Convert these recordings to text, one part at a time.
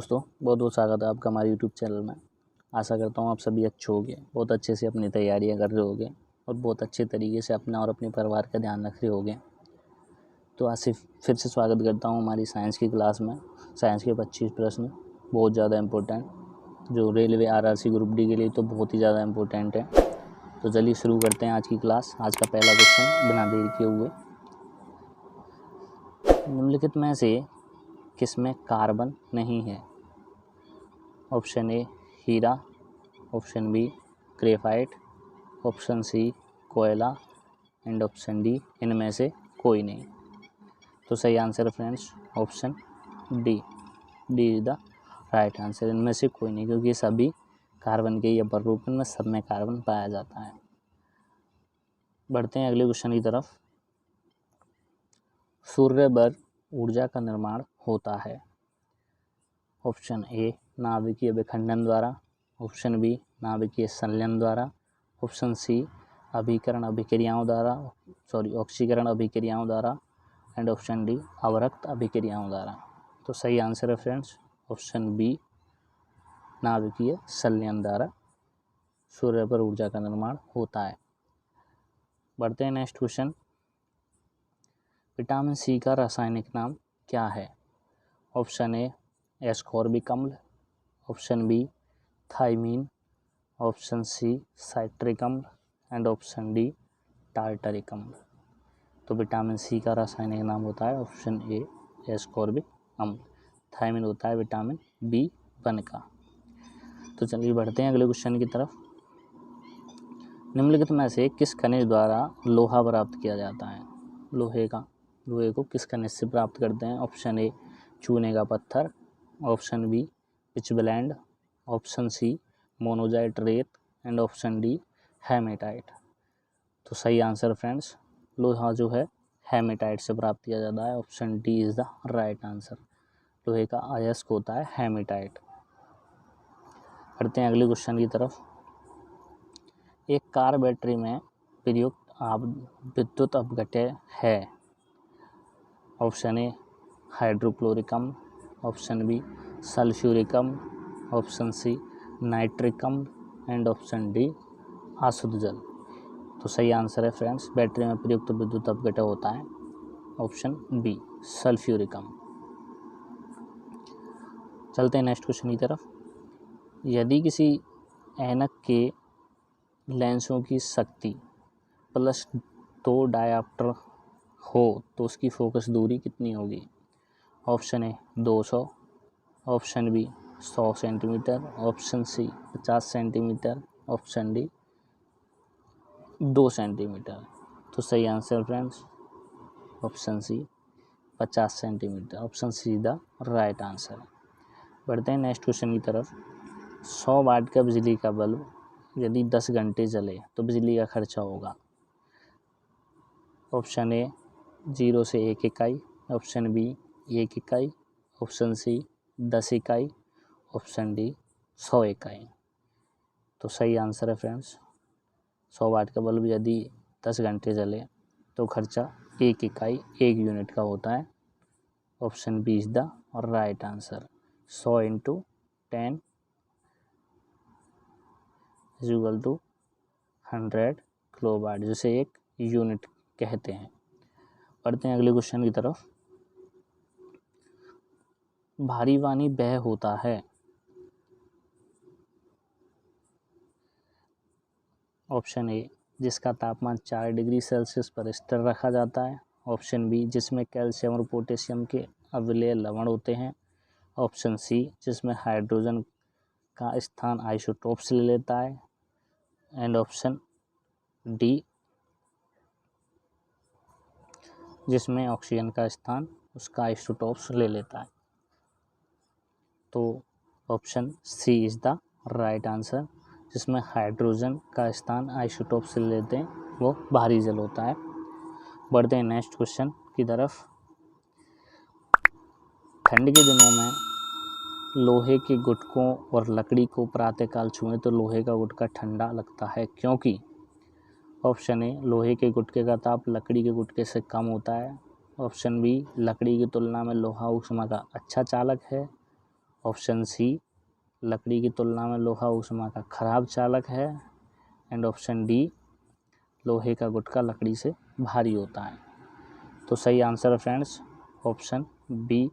दोस्तों, बहुत बहुत स्वागत है आपका हमारे यूट्यूब चैनल में। आशा करता हूँ आप सभी अच्छे होंगे, बहुत अच्छे से अपनी तैयारियां कर रहे होंगे और बहुत अच्छे तरीके से अपना और अपने परिवार का ध्यान रख रहे होंगे। तो आज से फिर से स्वागत करता हूँ हमारी साइंस की क्लास में। साइंस के 25 प्रश्न बहुत ज़्यादा इम्पोर्टेंट, जो रेलवे RRC ग्रुप डी के लिए तो बहुत ही ज़्यादा इम्पोर्टेंट है। तो चलिए शुरू करते हैं आज की क्लास। आज का पहला क्वेश्चन बिना देरी किए हुए, निम्नलिखित में से किसमें कार्बन नहीं है? ऑप्शन ए हीरा, option B graphite, option C कोयला एंड ऑप्शन डी इनमें से कोई नहीं। तो सही आंसर है friends option D is the right answer. इनमें से कोई नहीं, क्योंकि ये सभी कार्बन के या बरूपन में सब में कार्बन पाया जाता है। बढ़ते हैं अगले क्वेश्चन की तरफ। सूर्य पर ऊर्जा का निर्माण होता है। ऑप्शन ए नाभिकीय विखंडन द्वारा, ऑप्शन बी नाभिकीय संलयन द्वारा, ऑप्शन सी ऑक्सीकरण अभिक्रियाओं द्वारा एंड ऑप्शन डी अवरक्त अभिक्रियाओं द्वारा। तो सही आंसर है फ्रेंड्स ऑप्शन बी नाभिकीय संलयन द्वारा सूर्य पर ऊर्जा का निर्माण होता है। बढ़ते हैं नेक्स्ट क्वेश्चन। विटामिन सी का रासायनिक नाम क्या है? ऑप्शन ए एस्कॉर्बिक अम्ल, option B thiamine, option C citric अम्ल एंड ऑप्शन डी टार्टरिक अम्ल। तो विटामिन सी का रासायनिक नाम होता है ऑप्शन ए एस्कॉर्बिक अम्ल। थाइमीन होता है विटामिन B1 का। तो चलिए बढ़ते हैं अगले क्वेश्चन की तरफ। निम्नलिखित में से किस खनिज द्वारा लोहा प्राप्त किया जाता है? लोहे को किस खनिज से प्राप्त करते हैं? ऑप्शन ए चूने का पत्थर, option B pitchblende, option C monazite रेत एंड ऑप्शन डी हेमेटाइट। तो सही आंसर फ्रेंड्स लोहा जो है हेमेटाइट से प्राप्त किया जाता है। Option D is the right answer. लोहे का अयस्क होता है हेमेटाइट। बढ़ते हैं अगले क्वेश्चन की तरफ। एक कार बैटरी में प्रयुक्त विद्युत अपघट्य है। ऑप्शन ए हाइड्रोक्लोरिक अम्ल, ऑप्शन बी सल्फ्यूरिक अम्ल, ऑप्शन सी नाइट्रिक अम्ल एंड ऑप्शन डी अशुद्ध जल। तो सही आंसर है फ्रेंड्स बैटरी में प्रयुक्त विद्युत अपघट्य होता है ऑप्शन बी सल्फ्यूरिक अम्ल। चलते हैं नेक्स्ट क्वेश्चन की तरफ। यदि किसी ऐनक के लेंसों की शक्ति +2 डायऑप्टर हो तो उसकी फोकस दूरी कितनी होगी? Option A 200, option B 100 centimetre, option C 50 centimetre, option D 2 centimetre. तो सही answer friends option C 50 centimetre. Option C the right answer. बढ़ते हैं नेक्स्ट क्वेश्चन की तरफ। 100 वाट का बिजली का बल्ब यदि 10 घंटे जले तो बिजली का खर्चा होगा। ऑप्शन ए 0 से 1 इकाई, ऑप्शन बी 1 इकाई, ऑप्शन सी 10 इकाई, ऑप्शन डी 100 इकाई। तो सही आंसर है फ्रेंड्स 100 वाट का बल्ब यदि 10 घंटे जले तो खर्चा 1 इकाई 1 यूनिट का होता है। Option B is the right answer. 100 × 10 = 100 kilowatt, जिसे 1 यूनिट कहते हैं। बढ़ते हैं अगले क्वेश्चन की तरफ। भारी पानी वह होता है। ऑप्शन ए जिसका तापमान 4 डिग्री सेल्सियस पर स्थिर रखा जाता है, ऑप्शन बी जिसमें कैल्शियम और पोटेशियम के अम्लीय लवण होते हैं, ऑप्शन सी जिसमें हाइड्रोजन का स्थान आइसोटोप्स ले लेता है एंड ऑप्शन डी जिसमें ऑक्सीजन का स्थान उसका आइसोटोप्स ले लेता है। तो option C is the right answer. जिसमें हाइड्रोजन का स्थान आइसोटोप से लेते हैं वो भारी जल होता है। बढ़ते हैं नेक्स्ट क्वेश्चन की तरफ। ठंड के दिनों में लोहे के गुटकों और लकड़ी को प्रातःकाल छुएं तो लोहे का गुटका ठंडा लगता है क्योंकि? ऑप्शन ए लोहे के गुटके का ताप लकड़ी के गुटके से कम होता है, ऑप्शन बी लकड़ी की तुलना में लोहा ऊष्मा का अच्छा चालक है, ऑप्शन सी, लकड़ी की तुलना में लोहा ऊष्मा का खराब चालक है। एंड ऑप्शन डी, लोहे का गुटका लकड़ी से भारी होता है। तो सही आंसर है फ्रेंड्स ऑप्शन बी,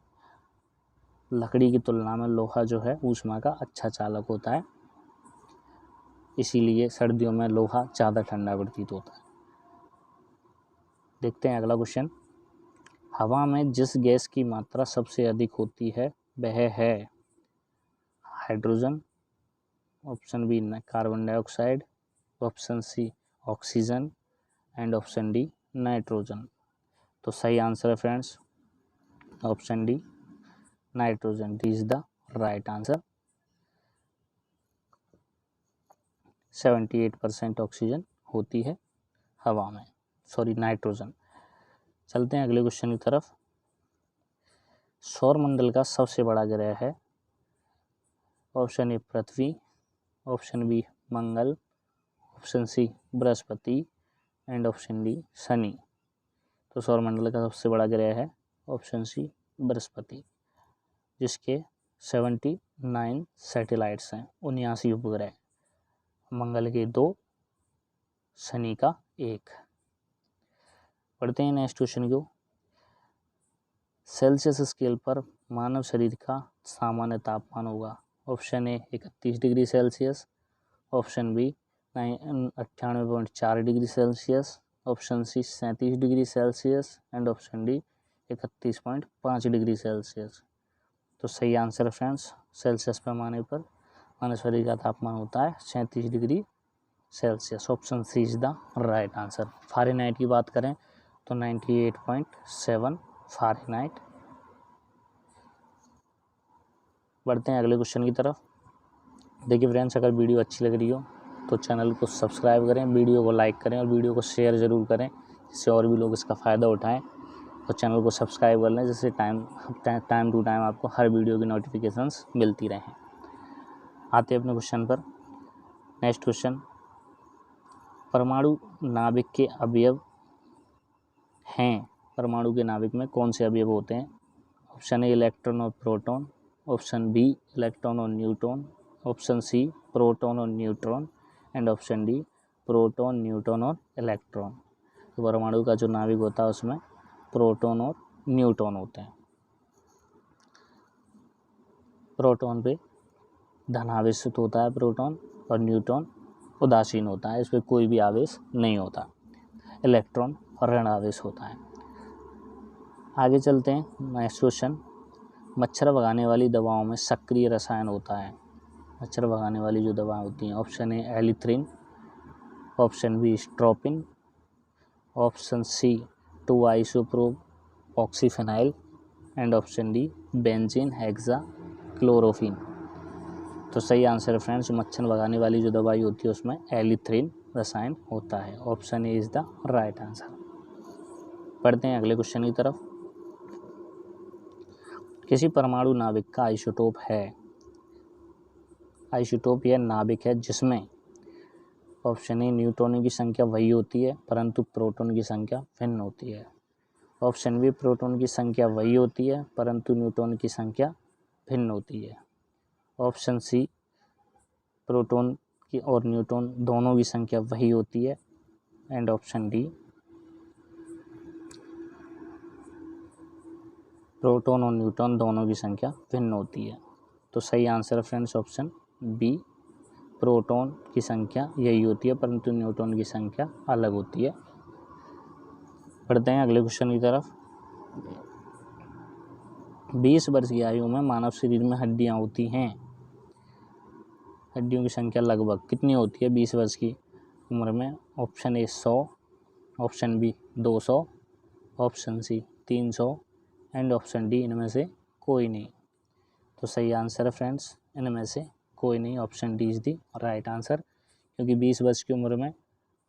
लकड़ी की तुलना में लोहा जो है ऊष्मा का अच्छा चालक होता है, इसीलिए सर्दियों में लोहा ज़्यादा ठंडा प्रतीत होता है। देखते हैं अगला क्वेश्चन। हवा में जिस गैस की मात्रा सबसे अधिक होती है वह है hydrogen, option B carbon dioxide, option C oxygen and option D nitrogen. तो सही आंसर है friends option D nitrogen. D is the right answer. 78% oxygen होती है हवा में, सॉरी नाइट्रोजन। चलते हैं अगले क्वेश्चन की तरफ। सौरमंडल का सबसे बड़ा ग्रह है, ऑप्शन ए पृथ्वी, ऑप्शन बी मंगल, ऑप्शन सी बृहस्पति एंड ऑप्शन डी शनि। तो सौरमंडल का सबसे बड़ा ग्रह है ऑप्शन सी बृहस्पति, जिसके 79 सैटेलाइट्स हैं, 79 उपग्रह, मंगल के 2, शनि का 1। पढ़ते हैं नेक्स्ट क्वेश्चन को। सेल्सियस स्केल पर मानव शरीर का सामान्य तापमान होगा, option A 31 degree Celsius, option B 98.4 degree Celsius, option C 37 degree Celsius and option D 31.5 degree Celsius. तो सही आंसर है फ्रेंड्स सेल्सियस पैमाने पर मानव शरीर का तापमान होता है 37 degree Celsius. Option C is the right answer. Fahrenheit की बात करें तो 98.7 फ़ारेनहाइट। बढ़ते हैं अगले क्वेश्चन की तरफ। देखिए फ्रेंड्स, अगर वीडियो अच्छी लग रही हो तो चैनल को सब्सक्राइब करें, वीडियो को लाइक करें और वीडियो को शेयर ज़रूर करें, जिससे और भी लोग इसका फ़ायदा उठाएं। और चैनल को सब्सक्राइब कर लें, जिससे टाइम टू टाइम आपको हर वीडियो की नोटिफिकेशंस मिलती रहें। आते हैं अपने क्वेश्चन पर। नेक्स्ट क्वेश्चन, परमाणु नाभिक के अवयव हैं, परमाणु के नाभिक में कौन से अवयव होते हैं? ऑप्शन ए इलेक्ट्रॉन और प्रोटॉन, ऑप्शन बी इलेक्ट्रॉन और न्यूट्रॉन, ऑप्शन सी प्रोटॉन और neutron and option D proton neutron और इलेक्ट्रॉन। तो परमाणु का जो नाभिक होता है उसमें प्रोटॉन और न्यूट्रॉन होते हैं। प्रोटॉन पे धनावेशित होता है प्रोटॉन, और न्यूट्रॉन उदासीन होता है, इस पर कोई भी आवेश नहीं होता। इलेक्ट्रॉन ऋण आवेश होता है। आगे चलते हैं नेक्स्ट क्वेश्चन। मच्छर भगाने वाली दवाओं में सक्रिय रसायन होता है, मच्छर भगाने वाली जो दवाएं होती हैं, option A allethrin, option B stropin, option C two isopropoxyphenyl and option D benzene hexachlorophene. तो सही आंसर है फ्रेंड्स, मच्छर भगाने वाली जो दवाई होती है उसमें एलिथ्रिन रसायन होता है। Option A is the right answer. पढ़ते हैं अगले क्वेश्चन की तरफ। किसी परमाणु नाभिक का आइसोटोप है, आइसोटोप यह नाभिक है जिसमें ऑप्शन ए न्यूट्रॉनों की संख्या वही होती है परंतु प्रोटॉन की संख्या भिन्न होती है, ऑप्शन बी प्रोटॉन की संख्या वही होती है परंतु न्यूट्रॉन की संख्या भिन्न होती है, ऑप्शन सी प्रोटॉन की और न्यूट्रॉन दोनों की संख्या वही होती है एंड ऑप्शन डी प्रोटॉन और न्यूट्रॉन दोनों की संख्या भिन्न होती है। तो सही आंसर है फ्रेंड्स ऑप्शन बी, प्रोटॉन की संख्या यही होती है परंतु न्यूट्रॉन की संख्या अलग होती है। बढ़ते हैं अगले क्वेश्चन की तरफ। 20 वर्ष की आयु में मानव शरीर में हड्डियां होती हैं, हड्डियों की संख्या लगभग कितनी होती है 20 वर्ष की उम्र में? Option A 100, option B 200, option C 300 and option D इनमें से कोई नहीं। तो सही आंसर है फ्रेंड्स इनमें से कोई नहीं, option D is the right answer, क्योंकि 20 वर्ष की उम्र में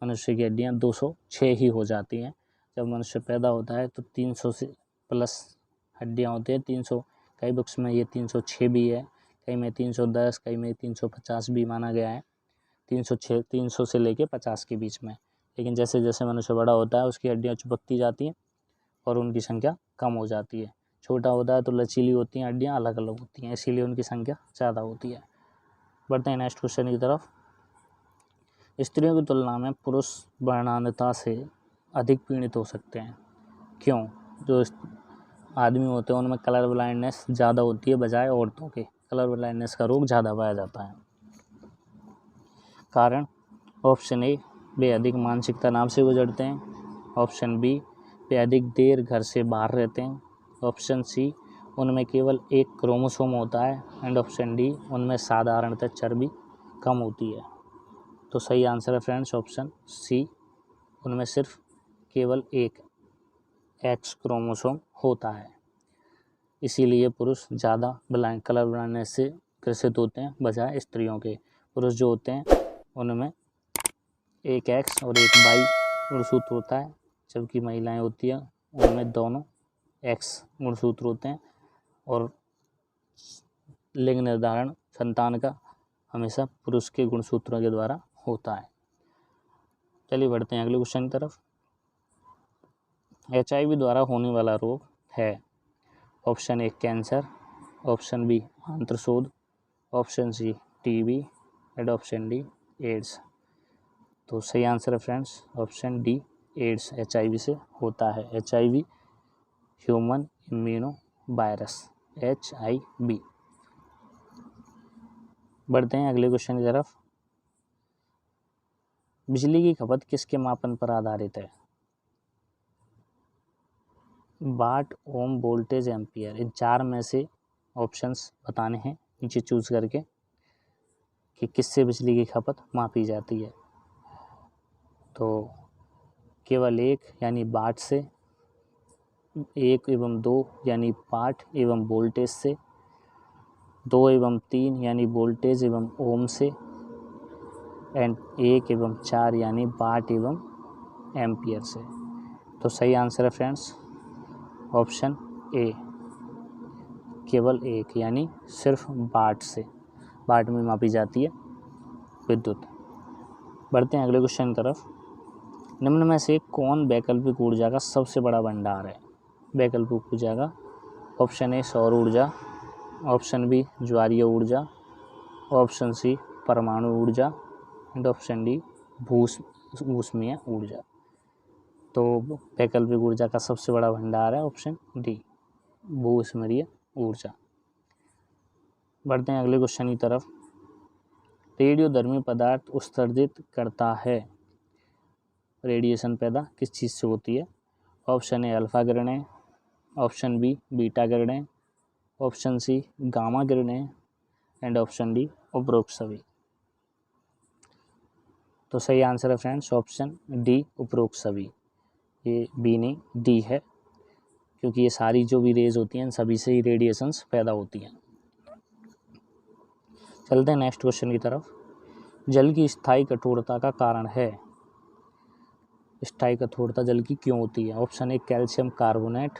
मनुष्य की हड्डियाँ 206 ही हो जाती हैं। जब मनुष्य पैदा होता है तो 300 से प्लस हड्डियाँ होती हैं, 300, कई बुक्स में ये 306 भी है, कई में 310, कई में 350 भी माना गया है, 300 से लेके 50 के बीच में। लेकिन जैसे जैसे मनुष्य बड़ा होता है उसकी हड्डियाँ चिपकती जाती हैं और उनकी संख्या कम हो जाती है, छोटा होता है तो लचीली होती हैं हड्डियाँ अलग अलग होती हैं, इसीलिए उनकी संख्या ज़्यादा होती है। बढ़ते हैं नेक्स्ट क्वेश्चन की तरफ। स्त्रियों की तुलना में पुरुष वर्णांधता से अधिक पीड़ित हो सकते हैं, क्यों? जो आदमी होते हैं उनमें कलर ब्लाइंडनेस ज़्यादा होती है बजाय औरतों के, कलर ब्लाइंडनेस का रोग ज़्यादा पाया जाता है। कारण ऑप्शन ए, वे अधिक मानसिक तनाव से गुजरते हैं। ऑप्शन बी, वे अधिक देर घर से बाहर रहते हैं। ऑप्शन सी, उनमें केवल एक क्रोमोसोम होता है। एंड ऑप्शन डी, उनमें साधारणतः चर्बी कम होती है। तो सही आंसर है फ्रेंड्स ऑप्शन सी, उनमें सिर्फ केवल एक एक्स क्रोमोसोम होता है, इसीलिए पुरुष ज़्यादा कलर ब्लाइंडनेस से ग्रसित होते हैं बजाय स्त्रियों के। पुरुष जो होते हैं उनमें एक एक्स और एक वाई गुणसूत्र होता है, जबकि महिलाएं होती हैं उनमें दोनों एक्स गुणसूत्र होते हैं और लिंग निर्धारण संतान का हमेशा पुरुष के गुणसूत्रों के द्वारा होता है। चलिए बढ़ते हैं अगले क्वेश्चन की तरफ। HIV द्वारा होने वाला रोग है। Option A cancer, option B आंत्रशोथ, option C TB and option D AIDS. तो सही आंसर है friends option D AIDS HIV से होता है। HIV human immuno virus HIV। बढ़ते हैं अगले क्वेश्चन की तरफ। बिजली की खपत किसके मापन पर आधारित है? वाट, ओम, वोल्टेज, एम्पियर। इन चार में से ऑप्शंस बताने हैं नीचे चूज करके कि किससे बिजली की खपत मापी जाती है। तो केवल एक यानी वाट से, एक एवं दो यानी वाट एवं वोल्टेज से, दो एवं तीन यानी वोल्टेज एवं ओम से, एंड एक एवं चार यानी वाट एवं एम्पियर से। तो सही आंसर है फ्रेंड्स ऑप्शन ए, केवल एक यानी सिर्फ वाट से, वाट में मापी जाती है विद्युत। बढ़ते हैं अगले क्वेश्चन की तरफ। निम्न में से कौन वैकल्पिक ऊर्जा का सबसे बड़ा भंडार है? वैकल्पिक ऊर्जा का ऑप्शन ए सौर ऊर्जा, ऑप्शन बी ज्वारीय ऊर्जा, ऑप्शन सी परमाणु ऊर्जा एंड ऑप्शन डी ऊष्मीय ऊर्जा। तो वैकल्पिक ऊर्जा का सबसे बड़ा भंडार है ऑप्शन डी भूस्मरीय ऊर्जा। बढ़ते हैं अगले क्वेश्चन की तरफ। रेडियोधर्मी पदार्थ उत्सर्जित करता है, रेडिएशन पैदा किस चीज़ से होती है? ऑप्शन ए अल्फा किरणें, ऑप्शन बी बीटा किरणें, ऑप्शन सी गामा किरणें एंड ऑप्शन डी उपरोक्त सभी। तो सही आंसर है फ्रेंड्स ऑप्शन डी उपरोक्त सभी। ये बी नहीं डी है, क्योंकि ये सारी जो भी रेज होती हैं सभी से ही रेडिएशंस पैदा होती हैं। चलते हैं नेक्स्ट क्वेश्चन की तरफ। जल की स्थायी कठोरता का कारण है। स्थायी कठोरता जल की क्यों होती है? Option A calcium carbonate,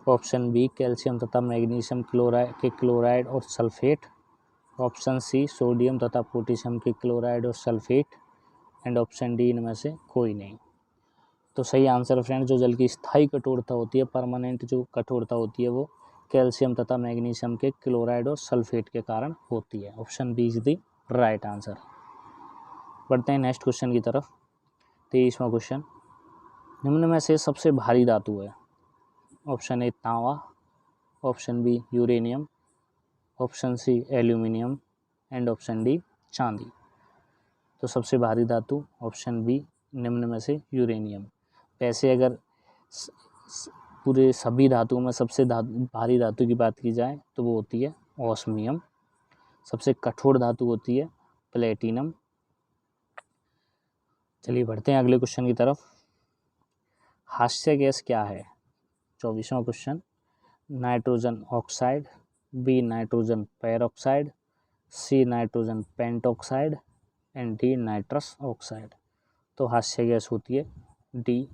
option B calcium तथा मैग्नीशियम क्लोराइड और सल्फेट, ऑप्शन सी सोडियम तथा पोटेशियम के क्लोराइड और सल्फेट एंड ऑप्शन डी इनमें से कोई नहीं। तो सही आंसर फ्रेंड जो जल की स्थायी कठोरता होती है, परमानेंट जो कठोरता होती है, वो कैल्शियम तथा मैग्नीशियम के क्लोराइड और सल्फेट के कारण होती है। Option B is the right answer. बढ़ते हैं नेक्स्ट क्वेश्चन की तरफ। 23वां क्वेश्चन। निम्न में से सबसे भारी धातु है। ऑप्शन ए तांबा, option B uranium, option C aluminium and option D चांदी। तो सबसे भारी धातु ऑप्शन बी निम्न में से यूरेनियम। वैसे अगर पूरे सभी धातुओं में सबसे भारी धातु की बात की जाए तो वो होती है ऑस्मियम। सबसे कठोर धातु होती है प्लेटिनम। चलिए बढ़ते हैं अगले क्वेश्चन की तरफ। हास्य गैस क्या है? 24वां question. Nitrogen oxide, B nitrogen peroxide, C nitrogen pentoxide and D nitrous oxide. तो हास्य गैस होती है डी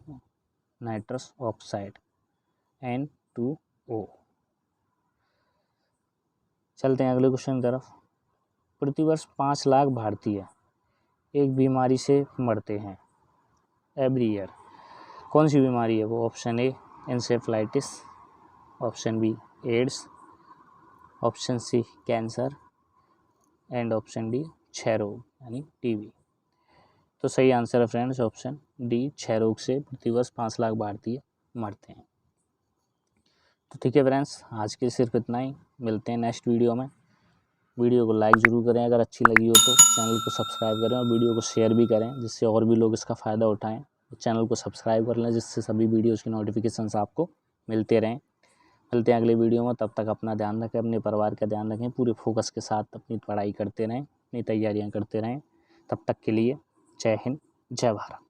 नाइट्रस ऑक्साइड N2O। चलते हैं अगले क्वेश्चन की तरफ। प्रतिवर्ष 5 लाख भारतीय एक बीमारी से मरते हैं एवरी ईयर। कौन सी बीमारी है वो? Option A encephalitis, option B AIDS, option C cancer and option D क्षय रोग यानी टीबी। तो सही आंसर है फ्रेंड्स ऑप्शन डी, क्षय रोग से प्रतिवर्ष 5 लाख भारतीय मरते हैं। तो ठीक है फ्रेंड्स, आज के सिर्फ इतना ही, मिलते हैं नेक्स्ट वीडियो में। वीडियो को लाइक ज़रूर करें अगर अच्छी लगी हो तो, चैनल को सब्सक्राइब करें और वीडियो को शेयर भी करें जिससे और भी लोग इसका फ़ायदा उठाएं। तो चैनल को सब्सक्राइब कर लें जिससे सभी वीडियोज़ की नोटिफिकेशंस आपको मिलते रहें। मिलते हैं अगले वीडियो में, तब तक अपना ध्यान रखें, अपने परिवार का ध्यान रखें, पूरे फोकस के साथ अपनी पढ़ाई करते रहें, अपनी तैयारियाँ करते रहें। तब तक के लिए जय हिंद, जय भारत।